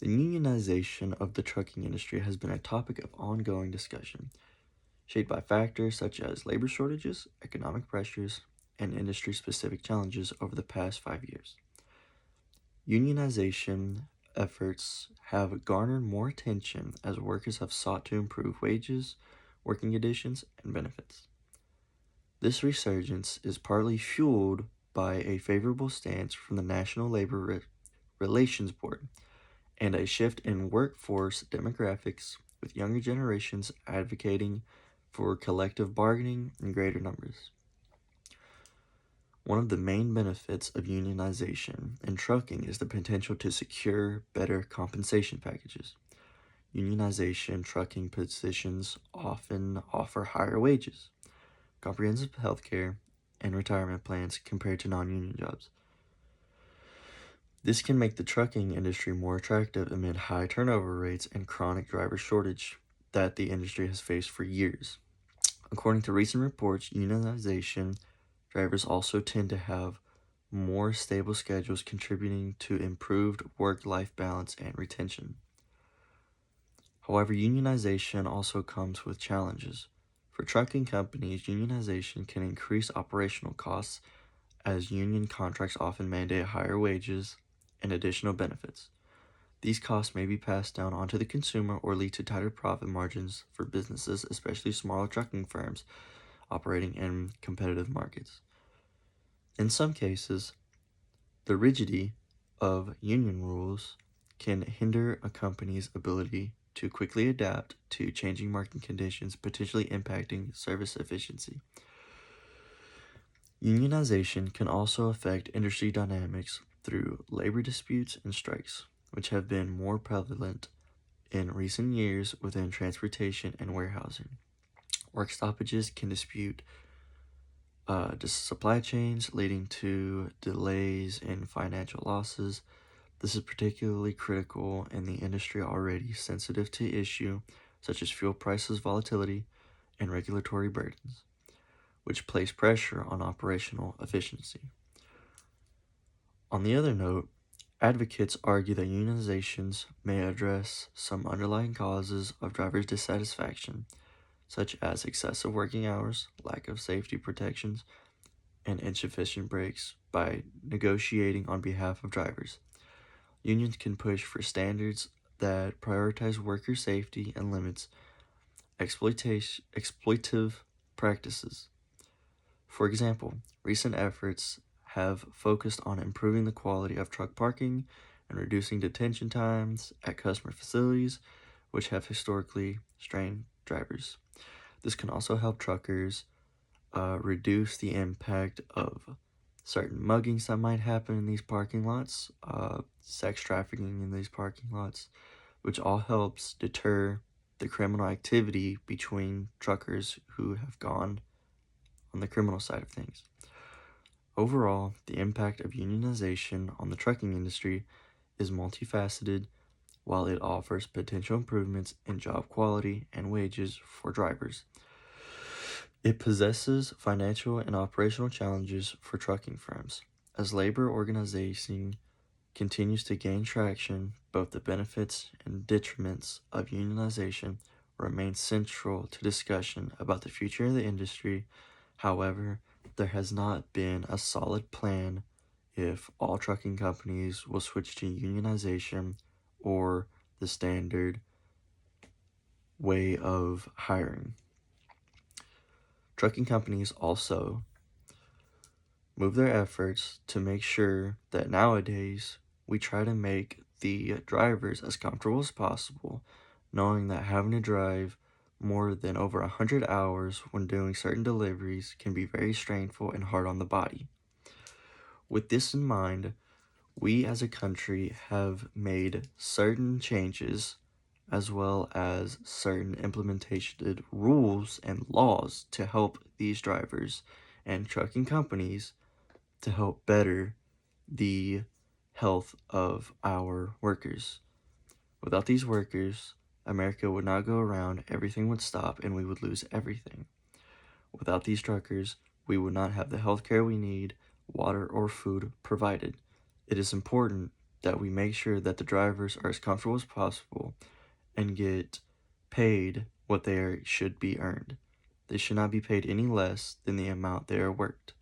The unionization of the trucking industry has been a topic of ongoing discussion, shaped by factors such as labor shortages, economic pressures, and industry specific challenges over the past 5 years. Unionization efforts have garnered more attention as workers have sought to improve wages, working conditions, and benefits. This resurgence is partly fueled by a favorable stance from the National Labor Relations Board and a shift in workforce demographics, with younger generations advocating for collective bargaining in greater numbers. One of the main benefits of unionization in trucking is the potential to secure better compensation packages. Unionization trucking positions often offer higher wages, comprehensive health care, and retirement plans compared to non union jobs. This can make the trucking industry more attractive amid high turnover rates and chronic driver shortage that the industry has faced for years. According to recent reports, unionization drivers also tend to have more stable schedules, contributing to improved work life balance and retention. However, unionization also comes with challenges. For trucking companies, unionization can increase operational costs as union contracts often mandate higher wages and additional benefits. These costs may be passed down onto the consumer or lead to tighter profit margins for businesses, especially smaller trucking firms operating in competitive markets. In some cases, the rigidity of union rules can hinder a company's ability to quickly adapt to changing market conditions, potentially impacting service efficiency. Unionization can also affect industry dynamics through labor disputes and strikes, which have been more prevalent in recent years within transportation and warehousing. Work stoppages can dispute supply chains, leading to delays and financial losses. This is particularly critical in the industry already sensitive to issue such as fuel prices volatility and regulatory burdens, which place pressure on operational efficiency. On the other note, advocates argue that unionizations may address some underlying causes of drivers' dissatisfaction, such as excessive working hours, lack of safety protections, and insufficient breaks, by negotiating on behalf of drivers. Unions can push for standards that prioritize worker safety and limits exploitative practices. For example, recent efforts have focused on improving the quality of truck parking and reducing detention times at customer facilities, which have historically strained drivers. This can also help truckers reduce the impact of certain muggings that might happen in these parking lots, sex trafficking in these parking lots, which all helps deter the criminal activity between truckers who have gone on the criminal side of things. Overall, the impact of unionization on the trucking industry is multifaceted. While it offers potential improvements in job quality and wages for drivers, it possesses financial and operational challenges for trucking firms. As labor organizing continues to gain traction, both the benefits and detriments of unionization remain central to discussion about the future of the industry. However, there has not been a solid plan if all trucking companies will switch to unionization or the standard way of hiring. Trucking companies also move their efforts to make sure that nowadays we try to make the drivers as comfortable as possible, knowing that having to drive more than over 100 hours when doing certain deliveries can be very strainful and hard on the body. With this in mind, we as a country have made certain changes as well as certain implemented rules and laws to help these drivers and trucking companies to help better the health of our workers. Without these workers, America would not go around, everything would stop, and we would lose everything. Without these truckers, we would not have the health care we need, water, or food provided. It is important that we make sure that the drivers are as comfortable as possible and get paid what should be earned. They should not be paid any less than the amount they are worked.